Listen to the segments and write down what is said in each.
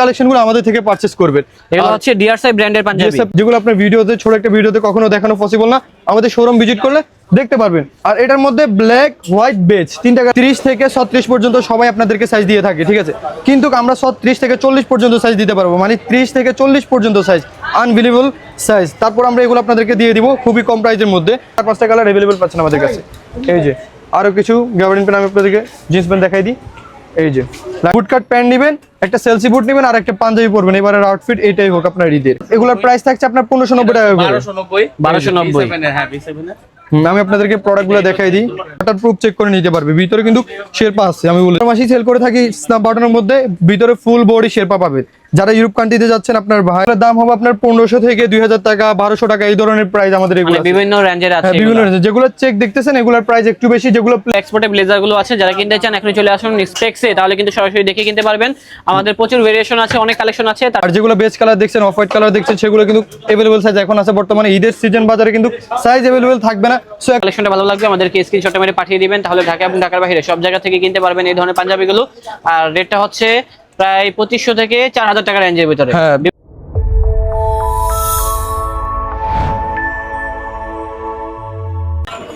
কালেকশনগুলো আমাদের থেকে পারচেজ করবেন। এগুলো হচ্ছে ডিআরসি ব্র্যান্ডের পাঞ্জাবি, যেগুলো আপনার ভিডিওতে ছোট একটা ভিডিওতে কখনো দেখানো পসিবল না, আমাদের শোরুম ভিজিট করলে দেখতে পারবেন। আর এটার মধ্যে ব্ল্যাক, হোয়াইট, বেজ তিনটা 30 থেকে 36 পর্যন্ত সবাই আপনাদেরকে সাইজ দিয়ে থাকে, ঠিক আছে। কিন্তু আমরা 30 থেকে 40 পর্যন্ত সাইজ দিতে পারবো, মানে 30 থেকে 40 পর্যন্ত সাইজ, আনবিলিভেবল সাইজ। তারপর আমরা এগুলো আপনাদেরকে দিয়ে দিব খুবই কম প্রাইসের মধ্যে। 4-5টা কালার অ্যাভেলেবল পাচ্ছেন আমাদের কাছে। এই যে আরো কিছু গ্যাবার্ডিন প্যান্ট আমি আপনাদেরকে জিন্স প্যান্ট দেখাই দিই। এই যে বুট কাট প্যান্ট নেবেন, একটা সেলসি বুট নেবেন, আর একটা পাঞ্জাবি পরবেন। এবারে আউটফিট এটাই হোক আপনার ঈদের। এগুলোর প্রাইস থাকছে আপনার 1590 টাকা করে। 1290। আমি আপনাদেরকে প্রোডাক্টগুলো দেখাই দিই। ওয়াটার প্রুফ চেক করে নিতে পারবে। ভিতরে কিন্তু শেরপা আছে, আমি বলি মাসি সেল করে থাকি স্ন্যাপ বাটনের মধ্যে, ভিতরে ফুল বডি শেরপা পাবে। যারা ইউরোপ কান্ট্রিতে যাচ্ছেন আপনার ভাইয়ের দাম হবে আপনার 1500 থেকে 2000 টাকা, 1200 টাকা, এই ধরনের প্রাইস আমাদের এগুলো বিভিন্ন রেঞ্জের আছে। বিভিন্ন রেঞ্জে যেগুলো চেক দেখতেছেন এগুলোর প্রাইস একটু বেশি। যেগুলো এক্সপোর্টে ব্লেজার গুলো আছে, যারা কিনতে চান এখনই চলে আসুন স্পেক্সে, তাহলে কিন্তু সরাসরি দেখে কিনতে পারবেন। আমাদের প্রচুর ভেরিয়েশন আছে, অনেক কালেকশন আছে। আর যেগুলো বেজ কালার দেখছেন, অফ হোয়াইট কালার দেখছেন, সেগুলো কিন্তু अवेलेबल সাইজ এখন আছে বর্তমানে। ঈদের সিজন বাজারে কিন্তু সাইজ अवेलेबल থাকবে না। সো কালেকশনটা ভালো লাগবে আমাদেরকে স্ক্রিনশটটা মেরে পাঠিয়ে দিবেন, তাহলে ঢাকা এবং ঢাকার বাইরে সব জায়গা থেকে কিনতে পারবেন এই ধরনের পাঞ্জাবিগুলো। আর রেটটা হচ্ছে প্রায় 2500 থেকে 4000 টাকা রেঞ্জের ভিতরে। হ্যাঁ।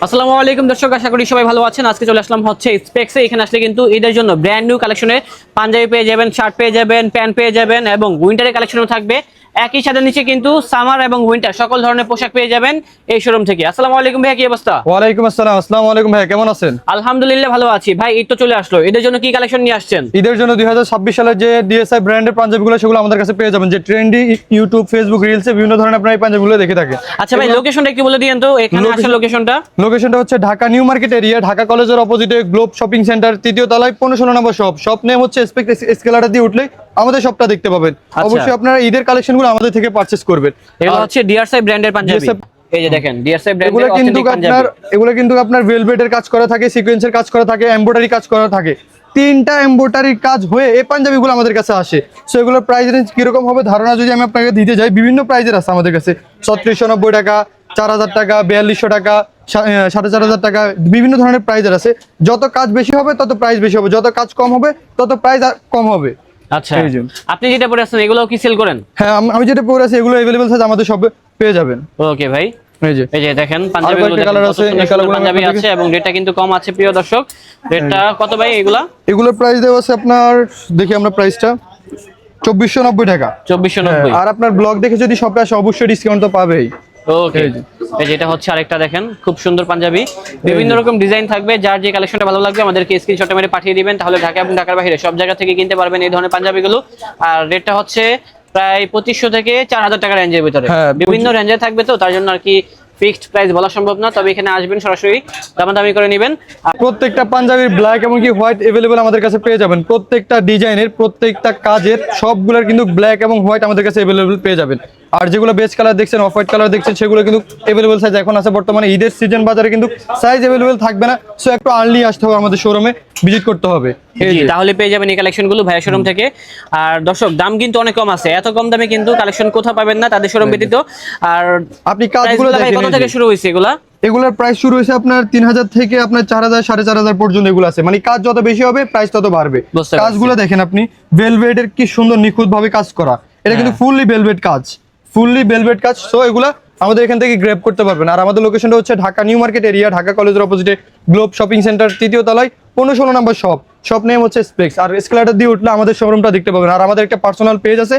আসসালামু আলাইকুম দর্শক, আশা করি সবাই ভালো আছেন। আজকে চলে আসলাম হচ্ছে স্পেক্সে। এখানে আসলে কিন্তু ঈদের জন্য ব্র্যান্ড নিউ কালেকশনে পাঞ্জাবি পেয়ে যাবেন, শার্ট পেয়ে যাবেন, প্যান্ট পেয়ে যাবেন এবং উইন্টারের কালেকশনও থাকবে। একই সাথে নিচে কিন্তু সামার এবং উইন্টার সকল ধরনের পোশাক পেয়ে যাবেন এই শোরুম থেকে। আসসালামু আলাইকুম ভাই, কি অবস্থা? ওয়ালাইকুম আসসালাম। আসসালামু আলাইকুম ভাই, কেমন আছেন? আলহামদুলিল্লাহ ভালো আছি ভাই। ঈদ তো চলে আসলো, ঈদের জন্য কি কালেকশন নিয়ে আসছেন? ঈদের জন্য 2026 সালের যে ডিএসআই ব্র্যান্ডের পাঞ্জাবিগুলো সেগুলো আমাদের কাছে পেয়ে যাবেন। যে ট্রেন্ডি ইউটিউব, ফেসবুক রিলসে বিভিন্ন ধরনের আপনারা এই পাঞ্জাবিগুলো দেখে থাকেন। আচ্ছা ভাই, লোকেশনটা একটু বলে দিয়েন তো, এখানে আসার লোকেশনটা। লোকেশনটা হচ্ছে Dhaka new market area, Dhaka কলেজের অপোজিটে গ্লোব শপিং সেন্টার, 3য় তলায় 1516 নম্বর শপ। শপ নেম হচ্ছে স্পেক্স। এসকেলেটর দিয়ে উঠলে আমাদের শপটা দেখতে পাবেন। অবশ্যই আপনারা ঈদের কালেকশনগুলো আমাদের থেকে পারচেজ করবেন। এগুলো হচ্ছে ডিআরসি ব্র্যান্ডের পাঞ্জাবি। এই যে দেখেন ডিআরসি ব্র্যান্ডের অথেন্টিক পাঞ্জাবি। এগুলো কিন্তু আপনার ভেলভেটের কাজ করা থাকে, সিকোয়েন্সের কাজ করা থাকে, এমব্রয়ডারি কাজ করা থাকে। 3টা এমব্রয়ডারির কাজ হয়ে এই পাঞ্জাবিগুলো আমাদের কাছে আসে। সো এগুলোর প্রাইস রেঞ্জ কিরকম হবে ধারণা যদি আমি আপনাকে দিতে যাই, বিভিন্ন প্রাইজের আছে আমাদের কাছে। 3690 টাকা, 4000 টাকা, 4200 টাকা, 4500 টাকা, বিভিন্ন ধরনের প্রাইজের আছে। যত কাজ বেশি হবে তত প্রাইস বেশি হবে, যত কাজ কম হবে তত প্রাইস কম হবে। আচ্ছা, আপনি যেটা পরে আছেন এগুলো কি সেল করেন? হ্যাঁ, আমি যেটা পরে আছি এগুলো अवेलेबल সাইজ আমাদের শপে পেয়ে যাবেন। ওকে ভাই, এই যে দেখেন পাঞ্জাবিগুলো কালার আছে, এই কালারগুলো পাঞ্জাবি আছে এবং রেটটা কিন্তু কম আছে প্রিয় দর্শক। রেটটা কত ভাই এগুলোর প্রাইস দেওয়া আছে আপনার, দেখি আমরা প্রাইসটা 2490 টাকা। 2490। আর আপনার ব্লগ দেখে যদি শপে আসে অবশ্যই ডিসকাউন্ট তো পাবেই। ওকে, এই যে এটা হচ্ছে আরেকটা দেখেন খুব সুন্দর পাঞ্জাবি, বিভিন্ন রকম ডিজাইন থাকবে। যার যে কালেকশনটা ভালো লাগবে আমাদেরকে স্ক্রিনশটটা মেরে পাঠিয়ে দিবেন, তাহলে ঢাকা এবং ঢাকার বাইরে সব জায়গা থেকে কিনতে পারবেন এই ধরনের পাঞ্জাবিগুলো। আর রেটটা হচ্ছে প্রায় 2500 থেকে 4000 টাকা রেঞ্জের ভিতরে। বিভিন্ন রেঞ্জে থাকবে, তো তার জন্য আর কি ফিক্সড প্রাইস বলা সম্ভব না। তবে এখানে আসবেন, সরাসরি দামাদামি করে নেবেন। প্রত্যেকটা পাঞ্জাবির ব্ল্যাক এবং কি হোয়াইট अवेलेबल আমাদের কাছে পেয়ে যাবেন। প্রত্যেকটা ডিজাইনের, প্রত্যেকটা কাজের সবগুলোর কিন্তু ব্ল্যাক এবং হোয়াইট আমাদের কাছে अवेलेबल পেয়ে যাবেন। আর যেগুলো বেজ কালার দেখছেন, অফ হোয়াইট কালার দেখছেন, সেগুলো কিন্তু अवेलेबल সাইজ এখন আছে বর্তমানে। ঈদের সিজন বাজারে কিন্তু সাইজ अवेलेबल থাকবে না। সো একটু আর্লি আসতে হবে, আমাদের শোরুমে ভিজিট করতে হবে, তাহলে পেয়ে যাবেন এই কালেকশনগুলো ভাইয়া শোরুম থেকে। আর দর্শক, দাম কিন্তু অনেক কম আছে, এত কম দামে কিন্তু কালেকশন কোথাও পাবেন না তাদের শোরুম ব্যতীত। আর আপনি কাজগুলো দেখেন, কত থেকে শুরু হইছে এগুলা? এগুলোর প্রাইস শুরু হয়েছে আপনার 3000 থেকে আপনার 4000, 4500 পর্যন্ত এগুলো আছে। মানে কাজ যত বেশি হবে প্রাইস তত বাড়বে। কাজগুলো দেখেন আপনি, ভেলভেটের কি সুন্দর নিখুঁত ভাবে কাজ করা। এটা কিন্তু ফুললি ভেলভেট কাজ, ফুললি ভেলভেট কাজ। সো এগুলা আমাদের এখান থেকে গ্র্যাব করতে পারবেন। আর আমাদের লোকেশনটা হচ্ছে Dhaka new market area, Dhaka কলেজের অপোজিটে গ্লোব শপিং সেন্টার, 3য় তলায় 1516 নম্বর শপ। শপ নেম হচ্ছে স্পেক্স। আর এসকেলেটর দিয়ে উঠলে আমাদের শোরুমটা দেখতে পাবেন। আর আমাদের একটা পার্সোনাল পেজ আছে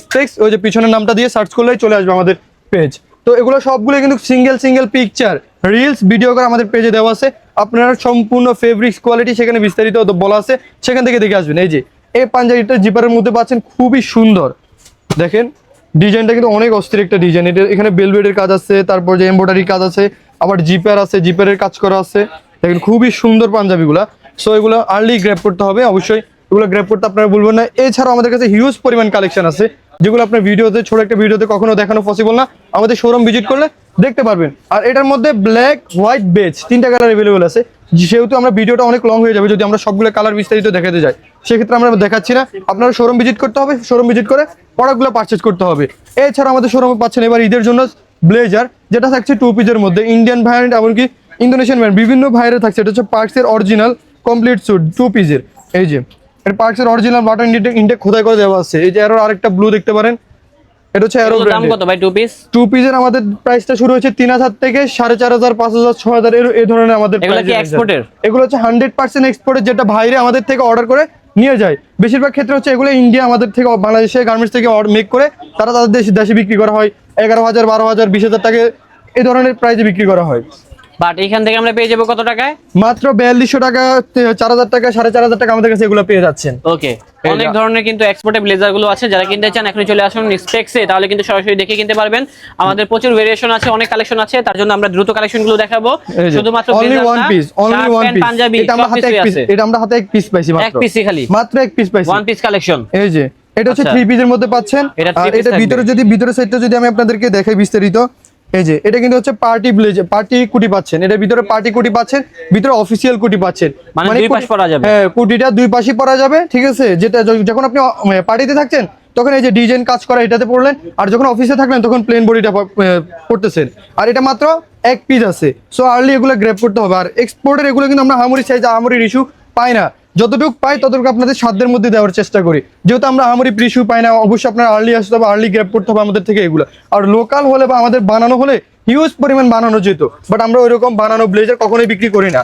স্পেক্স, ওই যে পিছনের নামটা দিয়ে সার্চ করলেই চলে আসবে আমাদের পেজ। তো এগুলো সবগুলো কিন্তু সিঙ্গেল পিকচার, রিলস, ভিডিও করে আমাদের পেজে দেওয়া আছে। আপনার সম্পূর্ণ ফেব্রিক্স কোয়ালিটি সেখানে বিস্তারিত বলা আছে, সেখান থেকে দেখে আসবেন। এই যে এই পাঞ্জাবিটা জিপারের মধ্যে পাচ্ছেন, খুবই সুন্দর। দেখেন ডিজাইনটা কিন্তু অনেক অস্থির একটা ডিজাইন। এটা এখানে বেলভেটের কাজ আছে, তারপর যে এমব্রয়ডারি কাজ আছে, আবার জিপার আছে, জিপারের কাজ করা আছে। দেখেন খুবই সুন্দর পাঞ্জাবিগুলা। সো এগুলো আর্লি গ্র্যাব করতে হবে, অবশ্যই এগুলো গ্র্যাব করতে আপনারা বলবেন না। এছাড়াও আমাদের কাছে হিউজ পরিমাণ কালেকশন আছে, যেগুলো আপনার ভিডিওতে, ছোট একটা ভিডিওতে কখনো দেখানো পসিবল না, আমাদের শোরুম ভিজিট করলে দেখতে পারবেন। আর এটার মধ্যে ব্ল্যাক, হোয়াইট, বেজ 3টা কালার अवेलेबल আছে। যেহেতু আমরা ভিডিওটা অনেক লং হয়ে যাবে যদি আমরা সবগুলো কালার বিস্তারিত দেখাতে যাই, সেক্ষেত্রে আমরা দেখাচ্ছি না। আপনারা শোরুম ভিজিট করতে হবে, শোরুম ভিজিট করে প্রোডাক্টগুলো পারচেজ করতে হবে। এছাড়া আমাদের শোরুমে পাচ্ছেন এবার ঈদের জন্য ব্লেজার, যেটা থাকছে 2 পিসের মধ্যে, ইন্ডিয়ান ভ্যারিয়েন্ট এমনকি ইন্দোনেশিয়ান ভ্যারিয়েন্ট, বিভিন্ন ভাইরে থাকছে। এটা হচ্ছে পার্কসের অরিজিনাল কমপ্লিট স্যুট 2 পিসের। এই যে এর পার্কসের অরিজিনাল বাটন ইনটেক খোদাই করে দেওয়া আছে। এই যে অ্যারোর আরেকটা ব্লু দেখতে পারেন, এটা হচ্ছে অ্যারো দাম কত ভাই টু পিস? টু পিসের আমাদের প্রাইসটা শুরু হচ্ছে 3000 থেকে 4500, 5000, 6000 এই ধরনের আমাদের এগুলো কি এক্সপোর্টের? এগুলো হচ্ছে 100% এক্সপোর্টের, যেটা বাইরে আমাদের থেকে অর্ডার করে নিয়ে যায়। বেশিরভাগ ক্ষেত্রে হচ্ছে এগুলো ইন্ডিয়া আমাদের থেকে বাংলাদেশের গার্মেন্টস থেকে মেক করে তারা তাদের দেশে বিক্রি করা হয় 11000, 12000, 20000 টাকা এই ধরনের প্রাইসে বিক্রি করা হয়। বাট এখান থেকে আমরা পেয়ে যাবো কত টাকায়? মাত্র 4200 টাকা, 4000 টাকা, 4500 টাকা আমাদের কাছে এগুলো পেয়ে যাচ্ছেন। ওকে, অনেক ধরনের কিন্তু এক্সপোর্টেড ব্লেজার গুলো আছে, যারা কিনতে চান এখনই চলে আসুন স্পেক্সে, তাহলে কিন্তু সরাসরি দেখে কিনতে পারবেন। আমাদের প্রচুর ভেরিয়েশন আছে, অনেক কালেকশন আছে, তার জন্য আমরা দ্রুত কালেকশন গুলো দেখাবো। শুধুমাত্র অনলি ওয়ান পিস, পাঞ্জাবি, এটা আমরা হাতে এক পিস, এটা আমরা হাতে এক পিস পাইছি, এক পিসই খালি, মাত্র এক পিস পাইছি, ওয়ান পিস কালেকশন। এই যে এটা হচ্ছে 3 পিসের মধ্যে পাচ্ছেন। আর এটা ভিতরে সাইডটা যদি আমি আপনাদেরকে দেখাই বিস্তারিত, এই যে এটা কিন্তু হচ্ছে পার্টি ব্লেজার, পার্টি কুটি পাচ্ছেন, এটা ভিতরে পার্টি কুটি পাচ্ছেন, ভিতরে অফিসিয়াল কুটি পাচ্ছেন, মানে দুই পাশ পরা যাবে। হ্যাঁ, কুটিটা দুই পাশই পরা যাবে, ঠিক আছে। যেটা যখন আপনি পার্টিতে থাকছেন তখন এই যে ডিজাইন কাজ করা এটাতে পড়লেন, আর যখন অফিসে থাকলেন তখন প্লেন বডিটা পড়তেছেন। আর এটা মাত্র এক পিস আছে, সো আর্লি এগুলো গ্র্যাব করতে হবে। আর এক্সপোর্টের এগুলো কিন্তু আমরা আহামরি সাইজ, আহামরির ইস্যু পাই না, যতটুকু পাই ততটুকু আপনাদের সাধ্যের মধ্যে দেওয়ার চেষ্টা করি। যেহেতু আমরা আহামরি ইস্যু পাই না, অবশ্যই আপনার আর্লি আসতে হবে, আর্লি গ্র্যাব করতে হবে আমাদের থেকে এগুলো। আর লোকাল হলে বা আমাদের বানানো হলে হিউজ পরিমাণ বানানো যেত, বাট আমরা ওইরকম বানানো ব্লেজার কখনোই বিক্রি করি না।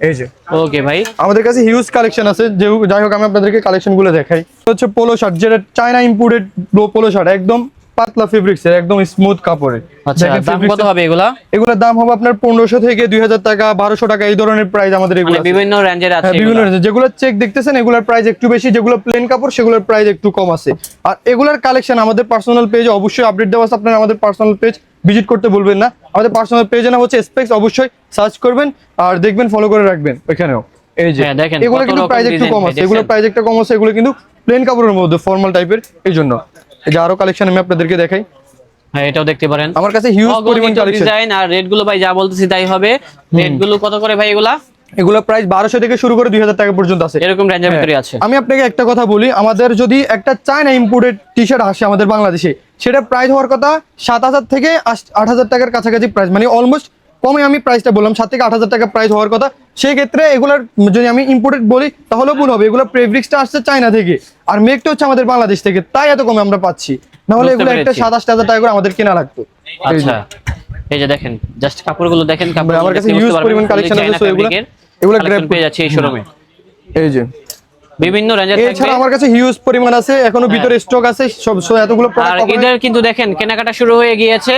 এই যে ওকে ভাই, আমাদের কাছে হিউজ কালেকশন আছে, যাই হোক আমি আপনাদেরকে কালেকশন গুলো দেখাই। হচ্ছে পোলো শার্ট, যেটা চায়না ইম্পোর্টেড পোলো শার্ট, একদম পাতলা ফেব্রিক্স এর, একদম স্মুথ কাপড়ের। আচ্ছা, দাম কত হবে এগুলা? এগুলোর দাম হবে আপনার 1500 থেকে 2000 টাকা, 1200 টাকা, এই ধরনের প্রাইস আমাদের এগুলো মানে বিভিন্ন রেঞ্জের আছে। বিভিন্ন রেঞ্জে, যেগুলো চেক দেখতেছেন এগুলোর প্রাইস একটু বেশি, যেগুলো প্লেন কাপড় সেগুলোর প্রাইস একটু কম আছে। আর এগুলোর কালেকশন আমাদের পার্সোনাল পেজে অবশ্যই আপডেট দেওয়া আছে, আপনারা আমাদের পার্সোনাল পেজ ভিজিট করতে বলবেন না। আমাদের পার্সোনাল পেজে না হচ্ছে স্পেক্স, অবশ্যই সার্চ করবেন আর দেখবেন, ফলো করে রাখবেন ওখানেও। এই যে এগুলো কিন্তু প্রাইস একটু কম আছে, এগুলো প্রাইস একটু কম আছে, এগুলো কিন্তু প্লেন কাপড়ের মধ্যে ফর্মাল টাইপের, এই জন্য। এই যে আরো কালেকশন আমি আপনাদেরকে দেখাই। হ্যাঁ, এটাও দেখতে পারেন, আমার কাছে হিউজ পরিমাণ কালেকশন, ডিজাইন। আর রেট গুলো ভাই যা বলতেছি তাই হবে। রেট গুলো কত করে ভাই এগুলা? এগুলো প্রাইস 1200 থেকে শুরু করে 2000 টাকা পর্যন্ত আছে, এরকম রেঞ্জের ভিতরে আছে। আমি আপনাকে একটা কথা বলি, আমাদের যদি একটা চায়না ইম্পোর্টেড টি শার্ট আসে আমাদের বাংলাদেশে, সেটা প্রাইস হওয়ার কথা 7000 থেকে 8000 টাকার কাছাকাছি প্রাইস, মানে অলমোস্ট কমে আমি প্রাইসটা বললাম 7 থেকে 8000 টাকা প্রাইস হওয়ার কথা। সেই ক্ষেত্রে এগুলোর যদি আমি ইম্পোর্টেড বলি তাহলে ভুল হবে, এগুলো ফেব্রিক্সটা আসছে চায়না থেকে আর মেকটা হচ্ছে আমাদের বাংলাদেশ থেকে, তাই এত কমে আমরা পাচ্ছি, না হলে এগুলো একটা 27,000 টাকা করে আমাদের কেনা লাগতো। আচ্ছা, এই যে দেখেন জাস্ট কাপড়গুলো দেখেন, কাপড় আমার কাছে হিউজ পরিমাণ কালেকশন আছে, সো এগুলো গ্র্যাব পেয়ে যাচ্ছে এই শোরুমে। এই যে বিভিন্ন রেঞ্জের থাকবে, এছাড়া আমার কাছে হিউজ পরিমাণ আছে, এখনো ভিতরে স্টক আছে সব, সো এতগুলো আর প্রোডাক্ট। এদের কিন্তু দেখেন কেনাকাটা শুরু হয়ে গিয়েছে,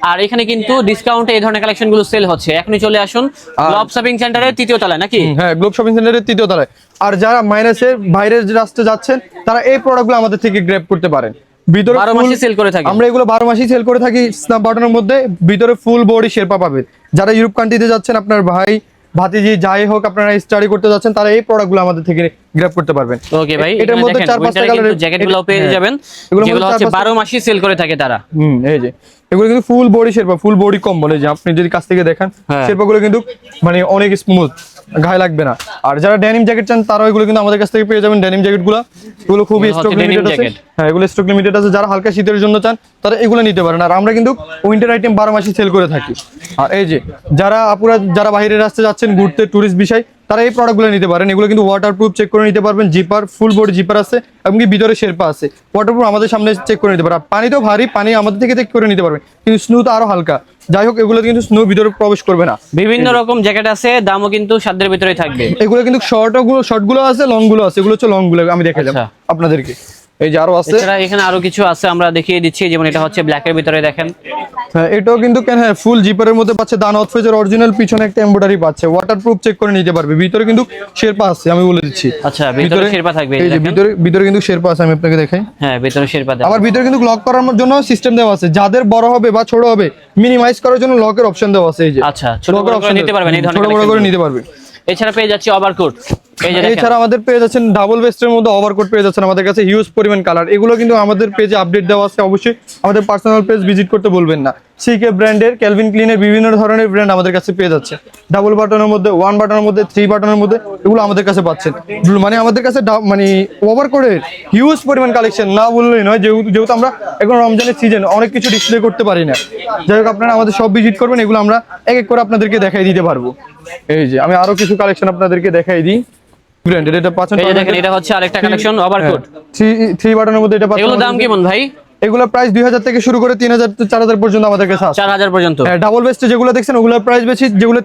আর এখানে কিন্তু ডিসকাউন্টে এই ধরনের কালেকশন গুলো সেল হচ্ছে। এখনই চলে আসুন গ্লোব শপিং সেন্টারের 3য় তলায়, নাকি? হ্যাঁ, গ্লোব শপিং সেন্টারের 3য় তলায়। আর যারা মাইনাসে বাইরের রাস্তায় যাচ্ছেন তারা এই প্রোডাক্টগুলো আমাদের থেকে গ্র্যাব করতে পারেন। ভিতরে 12 মাসই সেল করে থাকি আমরা, এগুলো 12 মাসই সেল করে থাকি। স্ন্যাপ বাটনের মধ্যে ভিতরে ফুল বডি শেরপা পাবেন। যারা ইউরোপ কান্ট্রিতে যাচ্ছেন, আপনার ভাই ভাতিজি যাই হোক, আপনারা স্টাডি করতে যাচ্ছেন, তারা এই প্রোডাক্টগুলো আমাদের থেকে গ্র্যাব করতে পারবেন। ওকে ভাই, এটার মধ্যে 4-5টা কালারের জ্যাকেটগুলো পেয়ে যাবেন, যেগুলো হচ্ছে 12 মাসই সেল করে থাকে তারা। এই যে এগুলো কিন্তু full body Sherpa, full body কম্বল। এই যে আপনি যদি কাছ থেকে দেখেন, শেরপাগুলো কিন্তু মানে অনেক স্মুথ, গায়ে লাগবে না। আর যারা ডেনিম জ্যাকেট চান তারাও এগুলো কিন্তু আমাদের কাছ থেকে পেয়ে যাবেন। ডেনিম জ্যাকেটগুলো এগুলো খুবই স্টক লিমিটেড আছে। হ্যাঁ, এগুলো স্টক লিমিটেড আছে। যারা হালকা শীতের জন্য চান তারা এগুলো নিতে পারেন। আর আমরা কিন্তু উইন্টার আইটেম 12 মাসই সেল করে থাকি। আর এই যে যারা বাইরের রাস্তায় যাচ্ছেন ঘুরতে, টুরিস্ট বিষয়, তারা এই প্রোডাক্টগুলো নিতে পারেন। এগুলো কিন্তু ওয়াটারপ্রুফ, চেক করে নিতে পারবেন। জিপার, ফুল বডি জিপার আছে, এমনকি ভিতরে শেরপা আছে। ওয়াটারপ্রুফ আমাদের সামনে চেক করে নিতে পারবেন। পানি তো ভারী, পানি আমাদের থেকে চেক করে নিতে পারবেন, কিন্তু স্নো তো আরো হালকা। যাই হোক, এগুলো কিন্তু স্নো ভিতরে প্রবেশ করবে না। বিভিন্ন রকম জ্যাকেট আছে, দামও কিন্তু সাধ্যের ভিতরে থাকবে। এগুলো কিন্তু শর্টগুলো আছে, লংগুলো আছে। এগুলো হচ্ছে লংগুলো, আমি দেখালাম আপনাদেরকে। এই যে আরো আছে, এখানে আরো কিছু আছে, আমরা দেখিয়ে দিচ্ছি। যেমন এটা হচ্ছে ব্ল্যাক এর ভিতরে দেখেন। হ্যাঁ, এটাও কিন্তু ফুল জিপারের মধ্যে পাচ্ছে। দানাত ফেজের অরিজিনাল, পিছনে একটা এমব্রয়ডারি পাচ্ছে। ওয়াটারপ্রুফ, চেক করে নিতে পারবে। ভিতরে কিন্তু শেরপা আছে, আমি বলে দিচ্ছি। আচ্ছা, ভিতরে শেরপা থাকবে। এই যে ভিতরে কিন্তু শেরপা আছে, আমি আপনাকে দেখাই। হ্যাঁ, ভিতরে শেরপা আছে। আবার ভিতরে কিন্তু লক করার জন্য সিস্টেম দেওয়া আছে। যাদের বড় হবে বা ছোট হবে, মিনিমাইজ করার জন্য লকের অপশন দেওয়া আছে। এই যে আচ্ছা, ছোট বড় করে নিতে পারবেন, এই ধরনের ছোট বড় করে নিতে পারবে। এছাড়া পেয়ে যাচ্ছে ওভারকোট। এছাড়া আমাদের পেয়ে যাচ্ছেন ডাবল ভেস্টের মধ্যে ওভারকোট পেয়ে যাচ্ছেন আমাদের কাছে হিউজ পরিমাণ কালার। এগুলো কিন্তু আমাদের পেজে আপডেট দেওয়া আছে, অবশ্যই আমাদের পার্সোনাল পেজ ভিজিট করতে বলবেন না। সিকে ব্র্যান্ডের, ক্যালভিন ক্লিনের বিভিন্ন ধরনের ব্র্যান্ড আমাদের কাছে পেয়ে যাচ্ছে। ডাবল বাটনের মধ্যে, 1 বাটনের মধ্যে, 3 বাটনের মধ্যে, এগুলো আমাদের কাছে পাচ্ছেন। মানে আমাদের কাছে মানে ওভারকোটের হিউজ পরিমাণ কালেকশন, না বললেই নয়। যেহেতু আমরা এখন রমজানের সিজন, অনেক কিছু ডিসপ্লে করতে পারি না। যাই হোক, আপনারা আমাদের সব ভিজিট করবেন, এগুলো আমরা এক এক করে আপনাদেরকে দেখাই দিতে পারবো। এই যে আমি আরো কিছু কালেকশন আপনাদেরকে দেখাই দিই। ব্র্যান্ডের এটা পাচ্ছেন। এই যে দেখেন এটা হচ্ছে আরেকটা কালেকশন ওভারকোট 3 বাটনের মধ্যে এটা পাচ্ছেন। এগুলোর দাম কেমন ভাই? এগুলোর প্রাইস 2000 থেকে শুরু করে 3000 4000 পর্যন্ত আমাদের কাছে আছে। 4000 পর্যন্ত। ডাবল বেস্টে যেগুলো দেখছেন ওগুলোর প্রাইস বেশি, যেগুলো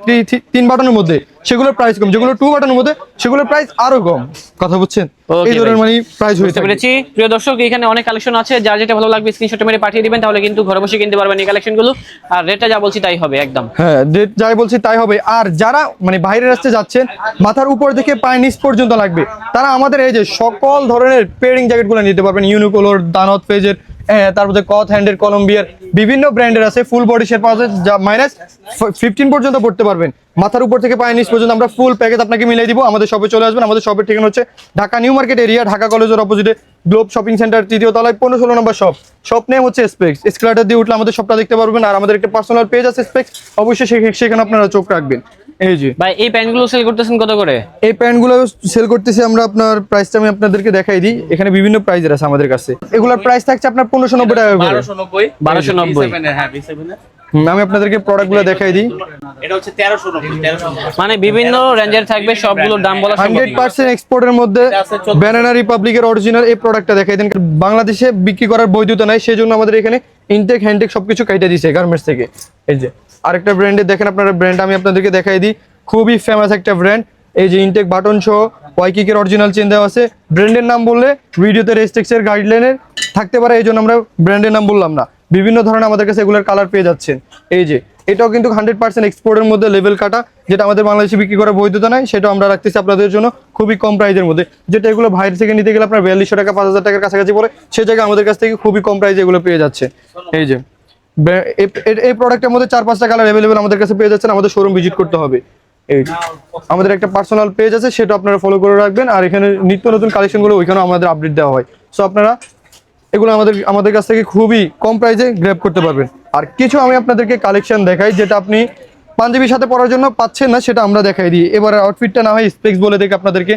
3 বাটনের মধ্যে সেগুলোর প্রাইস কম, যেগুলো 2 বাটনের মধ্যে সেগুলোর প্রাইস আরো কম। কথা বুঝছেন? এই ধরনের মানে প্রাইস হইতে পেরেছি। প্রিয় দর্শক, এখানে অনেক কালেকশন আছে, যার যেটা ভালো লাগবে স্ক্রিনশট মেরে পাঠিয়ে দিবেন, তাহলে কিন্তু ঘরে বসে কিনতে পারবেন এই কালেকশনগুলো। আর রেটটা যা বলছি তাই হবে একদম। হ্যাঁ, রেট যাই বলছি তাই হবে। আর যারা মানে বাইরের রাস্তায় যাচ্ছেন, মাথার উপর থেকে পায়ের নিচ পর্যন্ত লাগবে, তারা আমাদের এই যে সকল ধরনের পেয়ারিং জ্যাকেটগুলো নিতে পারবেন। ইউনিকোলোর, দানত পেজের, তারপরে কথ হ্যান্ডের, কলম্বিয়ার, বিভিন্ন ব্র্যান্ডের আছে। ফুল বডি শেপ আছে, যা -15 পর্যন্ত পড়তে পারবেন। মাথার উপর থেকে পায়ের নিচ পর্যন্ত আমরা ফুল প্যাকেজ আপনাকে মিলিয়ে দিব। আমাদের শপে চলে আসবেন। আমাদের শপের ঠিকানা হচ্ছে Dhaka new market area, Dhaka কলেজের অপোজিটে গ্লোব শপিং সেন্টার, 3য় তলায় 15-16 নম্বর শপ। শপ নেম হচ্ছে স্পেক্স। এসকেলেটর দিয়ে উঠলে আমাদের শপটা দেখতে পারবেন। আর আমাদের একটা পার্সোনাল পেজ আছে স্পেক্স, অবশ্যই সেখানে আপনারা চোখ রাখবেন। এই যে ভাই, এই প্যান্টগুলো সেল করতেছেন কত করে? এই প্যান্টগুলো সেল করতেছি আমরা, আপনার প্রাইসটা আমি আপনাদেরকে দেখাই দিই। এখানে বিভিন্ন প্রাইজের আছে আমাদের কাছে। এগুলোর প্রাইস থাকছে আপনার 1590 টাকা করে। 1290। আমি আপনাদেরকে প্রোডাক্টগুলো দেখাই দিই। এটা হচ্ছে 1390 মানে বিভিন্ন রেঞ্জের থাকবে, সবগুলোর দাম বলা সম্ভব না। 100% এক্সপোর্টের মধ্যে ব্যানানা রিপাবলিকের অরিজিনাল এই প্রোডাক্টটা দেখাই দেন। বাংলাদেশে বিক্রি করার বৈধতা নাই, সেজন্য আমাদের এখানে ইনটেক হ্যান্ডটেক সবকিছু কাইটা দিয়েছে গার্মেন্টস থেকে। এই যে আরেকটা ব্র্যান্ডের দেখেন আপনারা, ব্র্যান্ড আমি আপনাদেরকে দেখাই দিই। খুবই ফেমাস একটা ব্র্যান্ড। এই যে ইনটেক বাটন সহ ওয়াইকিকের অরিজিনাল চেন দেওয়া আছে। ব্র্যান্ডের নাম বললে ভিডিওতে রেস্ট্রিকশনের গাইডলাইনের থাকতে পারে, এই জন্য আমরা ব্র্যান্ডের নাম বললাম না। বিভিন্ন ধরনের আমাদের কাছে এগুলোর কালার পেয়ে যাচ্ছেন। এই যে এটাও কিন্তু 100% এক্সপোর্টের মধ্যে লেভেল কাটা, যেটা আমাদের বাংলাদেশে বিক্রি করার বৈধতা নাই, সেটাও আমরা রাখতেছি আপনাদের জন্য খুবই কম প্রাইজের মধ্যে। যেটা এগুলো বাইরে থেকে নিতে গেলে আপনার 4200 টাকা 5000 টাকার কাছাকাছি পড়ে, সেই জায়গায় আমাদের কাছ থেকে খুবই কম প্রাইজে এগুলো পেয়ে যাচ্ছে। এই যে এই প্রোডাক্টের মধ্যে 4-5টা কালার অ্যাভেলেবেল আমাদের কাছে পেয়ে যাচ্ছেন। আমাদের শোরুম ভিজিট করতে হবে। এই আমাদের একটা পার্সোনাল পেজ আছে, সেটা আপনারা ফলো করে রাখবেন। আর এখানে নিত্য নতুন কালেকশনগুলো ওইখানেও আমাদের আপডেট দেওয়া হয়। সো আপনারা এগুলো আমাদের কাছ থেকে খুবই কম প্রাইসে গ্র্যাব করতে পারবেন। আর কিছু আমি আপনাদেরকে কালেকশন দেখাই, যেটা আপনি পাঞ্জাবির সাথে পরার জন্য পাচ্ছেন না, সেটা আমরা দেখাই দিই। এবার আউটফিটটা না হয় স্পেক্স বলে দেখে আপনাদেরকে,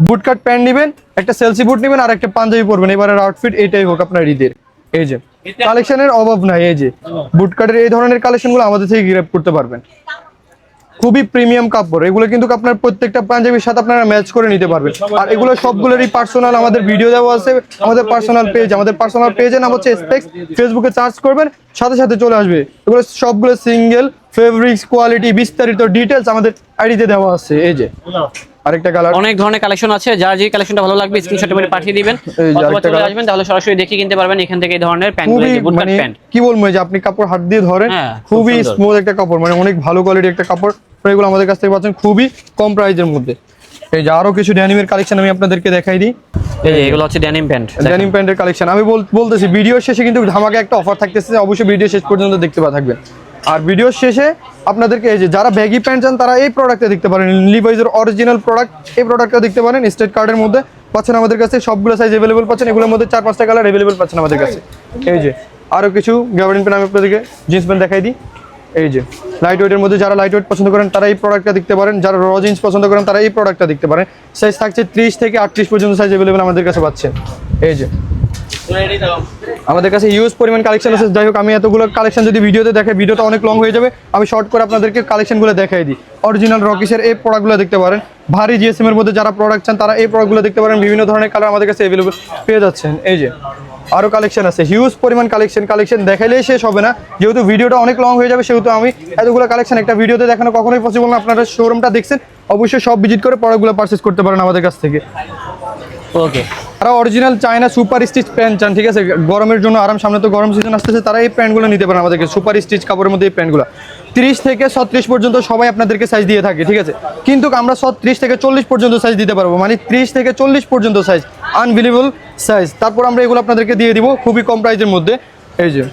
বুট কাট প্যান্ট নেবেন, একটা সেলসি বুট নেবেন, আর একটা পাঞ্জাবি পরবেন। এবারের আউটফিট এটাই হোক আপনার ঈদের। এই যে কালেকশনের অভাব নাই। এই যে বুট কাটের এই ধরনের কালেকশনগুলো আমাদের থেকে গ্র্যাব করতে পারবেন। খুবই প্রিমিয়াম কাপড় এগুলো, কিন্তু আপনার প্রত্যেকটা পাঞ্জাবির সাথে আপনারা ম্যাচ করে নিতে পারবেন। আর এগুলো সবগুলোরই পার্সোনাল আমাদের ভিডিও দেওয়া আছে আমাদের পার্সোনাল পেজের নাম হচ্ছে স্পেক্স। ফেসবুকে সার্চ করবেন, সাথে সাথে চলে আসবে। এগুলো সবগুলো সিঙ্গেল ফেব্রিক্স, কোয়ালিটি, বিস্তারিত ডিটেলস আমাদের আইডিতে দেওয়া আছে। এই যে আরেকটা কালার, অনেক ধরনের কালেকশন আছে, যার যে কালেকশনটা ভালো লাগবে স্ক্রিনশট মেরে পাঠিয়ে দিবেন, অথবা চলে আসবেন, তাহলে সরাসরি দেখে কিনতে পারবেন এখান থেকে। এই ধরনের প্যান্টগুলো, বুট কাট প্যান্ট, কি বলবো, যে আপনি কাপড় হাত দিয়ে ধরেন, খুবই স্মুথ একটা কাপড়, মানে অনেক ভালো কোয়ালিটির একটা কাপড়। এগুলো আমাদের কাছ থেকে পাচ্ছেন খুবই কম প্রাইসের মধ্যে। এই যে আরো কিছু ড্যানিমের কালেকশন আমি আপনাদেরকে দেখাই দিই। এই যে এগুলো হচ্ছে ড্যানিম প্যান্ট, ড্যানিম প্যান্টের কালেকশন। আমি বলতেছি ভিডিওর শেষে কিন্তু ধামাকা একটা অফার থাকতেছে, অবশ্যই ভিডিও শেষ পর্যন্ত দেখতে থাকবেন। আর ভিডিওর শেষে আপনাদেরকে এই যে যারা ব্যাগি প্যান্ট চান, তারা এই প্রোডাক্টটা দেখতে পারেন। লিভাইজের অরিজিনাল প্রোডাক্ট, এই প্রোডাক্টটা দেখতে পারেন। স্টেট কার্ডের মধ্যে পাচ্ছেন আমাদের কাছে, সবগুলো সাইজ অ্যাভেলেবল পাচ্ছেন। এগুলোর মধ্যে 4-5টা কালার অ্যাভেলেবল পাচ্ছেন আমাদের কাছে। এই যে আরো কিছু গ্যাবার্ডিন প্যান্ট আমি আপনাদেরকে জিন্স প্যান্ট দেখাই দিই। এই যে লাইট ওয়েটের মধ্যে যারা লাইট ওয়েট পছন্দ করেন তারা এই প্রোডাক্টটা দেখতে পারেন। যারা র জিন্স পছন্দ করেন তারা এই প্রোডাক্টটা দেখতে পারেন। সাইজ থাকছে 30 থেকে 38 পর্যন্ত সাইজ অ্যাভেলেবল আমাদের কাছে পাচ্ছেন। এই যে আমাদের কাছে ইউজ পরিমাণ কালেকশন আছে। যাই হোক, আমি এতগুলো কালেকশন যদি ভিডিওতে দেখাই, ভিডিওটা অনেক লং হয়ে যাবে। আমি শর্ট করে আপনাদেরকে কালেকশনগুলো দেখাই দিই। অরিজিনাল রকিসের এই প্রোডাক্টগুলো দেখতে পারেন। ভারী জিএসএম এর মধ্যে যারা প্রোডাক্ট চান, তারা এই প্রোডাক্টগুলো দেখতে পারেন। বিভিন্ন ধরনের কালার আমাদের কাছে অ্যাভেলেবল পেয়ে যাচ্ছেন। এই যে আরো কালেকশন আছে, হিউজ পরিমাণ কালেকশন দেখাইলেই শেষ হবে না। যেহেতু ভিডিওটা অনেক লং হয়ে যাবে, সেহেতু আমি এতগুলো কালেকশন একটা ভিডিওতে দেখানো কখনোই পসিবল না। আপনারা শোরুমটা দেখছেন, অবশ্যই সব ভিজিট করে প্রোডাক্টগুলো পারচেজ করতে পারেন আমাদের কাছ থেকে। ওকে, তারা original China super stitch pant চান, ঠিক আছে, গরমের জন্য আরাম, সামনে তো গরম সিজন আসতেছে, তারা এই প্যান্টগুলো নিতে পারেন আমাদেরকে। সুপার স্টিচ কাপড়ের মধ্যে এই প্যান্টগুলো 30 থেকে 36 পর্যন্ত সবাই আপনাদেরকে সাইজ দিয়ে থাকে, ঠিক আছে, কিন্তু আমরা 30 থেকে 40 পর্যন্ত সাইজ দিতে পারবো, মানে 30 থেকে 40 পর্যন্ত সাইজ, আনবিলিভেবল সাইজ। তারপর আমরা এগুলো আপনাদেরকে দিয়ে দিব খুবই কম প্রাইসের মধ্যে। এই যে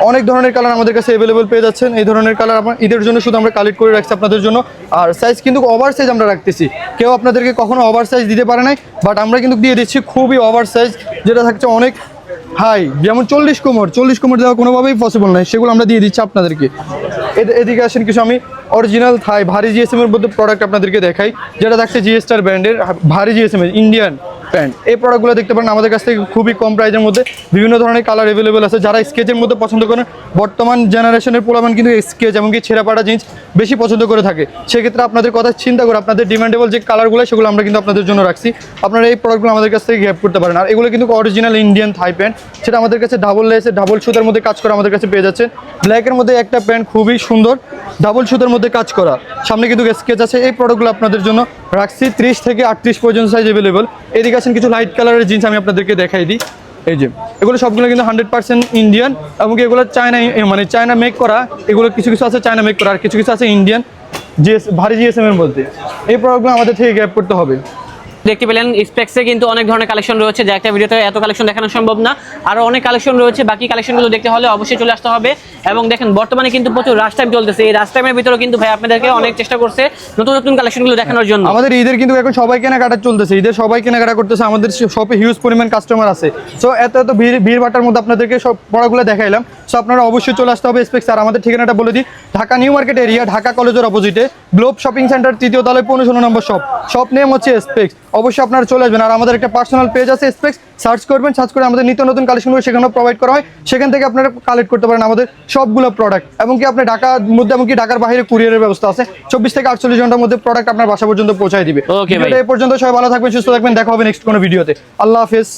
অনেক ধরনের কালার আমাদের কাছে অ্যাভেলেবল পেয়ে যাচ্ছেন। এই ধরনের কালার আপনার ঈদের জন্য শুধু আমরা কালেক্ট করে রাখছি আপনাদের জন্য। আর সাইজ কিন্তু ওভার সাইজ আমরা রাখতেছি, কেউ আপনাদেরকে কখনো ওভার সাইজ দিতে পারে নাই, বাট আমরা কিন্তু দিয়ে দিচ্ছি খুবই ওভার সাইজ, যেটা থাকছে অনেক হাই, যেমন 40 কোমর দেওয়া কোনোভাবেই পসিবল নয়, সেগুলো আমরা দিয়ে দিচ্ছি আপনাদেরকে। এদিকে আসেন, কিছু আমি অরিজিনাল থাই ভারী জিএসএম এর মধ্যে প্রোডাক্ট আপনাদেরকে দেখাই, যেটা থাকছে জিএসটার ব্র্যান্ডের ভারী জিএসএম ইন্ডিয়ান প্যান্ট। এই প্রোডাক্টগুলো দেখতে পারেন আমাদের কাছ থেকে খুবই কম প্রাইসের মধ্যে বিভিন্ন ধরনের কালার অ্যাভেলেবেল আছে। যারা স্কেচের মধ্যে পছন্দ করেন, বর্তমান জেনারেশনের পোলাপান কিন্তু স্কেচ এমনকি ছেঁড়া পাটা জিন্স বেশি পছন্দ করে থাকে। সেক্ষেত্রে আপনাদের কথা চিন্তা করে আপনাদের ডিমান্ডেবল যে কালারগুলো সেগুলো আমরা কিন্তু আপনাদের জন্য রাখছি। আপনারা এই প্রোডাক্টগুলো আমাদের কাছ থেকে গ্র্যাব করতে পারেন। আর এগুলো কিন্তু অরিজিনাল ইন্ডিয়ান থাই প্যান্ট, সেটা আমাদের কাছে ডাবল লেসে ডাবল সুতার মধ্যে কাজ করা আমাদের কাছে পেয়ে যাচ্ছে। ব্ল্যাকের মধ্যে একটা প্যান্ট খুবই সুন্দর ডাবল সুতার মধ্যে কাজ করা, সামনে কিন্তু স্কেচ আছে। এই প্রোডাক্টগুলো আপনাদের জন্য রাখছি 30 থেকে 38 পর্যন্ত সাইজ অ্যাভেলেবল। এদিকে আছেন কিছু লাইট কালারের জিন্স আমি আপনাদেরকে দেখাই দিই। এই যে এগুলো সবগুলো কিন্তু 100% ইন্ডিয়ান এবং এগুলো চায়না মেক করা। এগুলো কিছু কিছু আছে চায়না মেক করা, আর কিছু কিছু আছে ইন্ডিয়ান ভারী জিএসএম এর মধ্যে। এই প্রোডাক্টগুলো আমাদের থেকে গ্র্যাব করতে হবে। দেখতে পেলেন স্পেক্সে কিন্তু অনেক ধরনের কালেকশন রয়েছে, যা একটা ভিডিওতে এত কালেকশন দেখানো সম্ভব না। আরো অনেক কালেকশন রয়েছে, বাকি কালেকশনগুলো দেখতে হলে অবশ্যই চলে আসতে হবে। এবং দেখেন বর্তমানে কিন্তু প্রচুর রাশ টাইম চলতেছে, এই রাশ টাইমের ভিতরে কিন্তু ভাই আপনাদেরকে অনেক চেষ্টা করছে নতুন নতুন কালেকশনগুলো দেখানোর জন্য। আমাদের ঈদের কিন্তু এখন সবাই কেনাকাটা চলতেছে, ঈদের সবাই কেনাকাটা করতেছে, আমাদের শপে হিউজ পরিমাণ কাস্টমার আছে। সো এত ভিড় ভাটার মধ্যে আপনাদেরকে সব প্রোডাক্টগুলো দেখাইলাম। সো আপনারা অবশ্যই চলে আসতে হবে স্পেক্স। আর আমাদের ঠিকানাটা বলে দিই, Dhaka new market area, Dhaka কলেজের অপোজিটে গ্লোব শপিং সেন্টার 3য় তলায় 15 নম্বর শপ নেম হচ্ছে স্পেক্স। অবশ্যই আপনারা চলে আসবেন। আর আমাদের একটা পার্সোনাল পেজ আছে স্পেক্স, সার্চ করবেন, সার্চ করে আমাদের নিত্য নতুন কালেকশনগুলো সেখানে প্রোভাইড করা হয়। সেখান থেকে আপনারা কালেক্ট করতে পারেন আমাদের সবগুলো প্রোডাক্ট। এমনকি আপনি ঢাকার মধ্যে এমনকি ঢাকার বাইরে কুরিয়ারের ব্যবস্থা আছে। 24 থেকে 48 ঘন্টার মধ্যে প্রোডাক্ট আপনার বাসা পর্যন্ত পৌঁছায় দিবে। ওকে ভাই, এই পর্যন্ত সবাই ভালো থাকবেন, সুস্থ থাকবেন, দেখা হবে নেক্সট কোনো ভিডিওতে। আল্লাহ হাফেজ।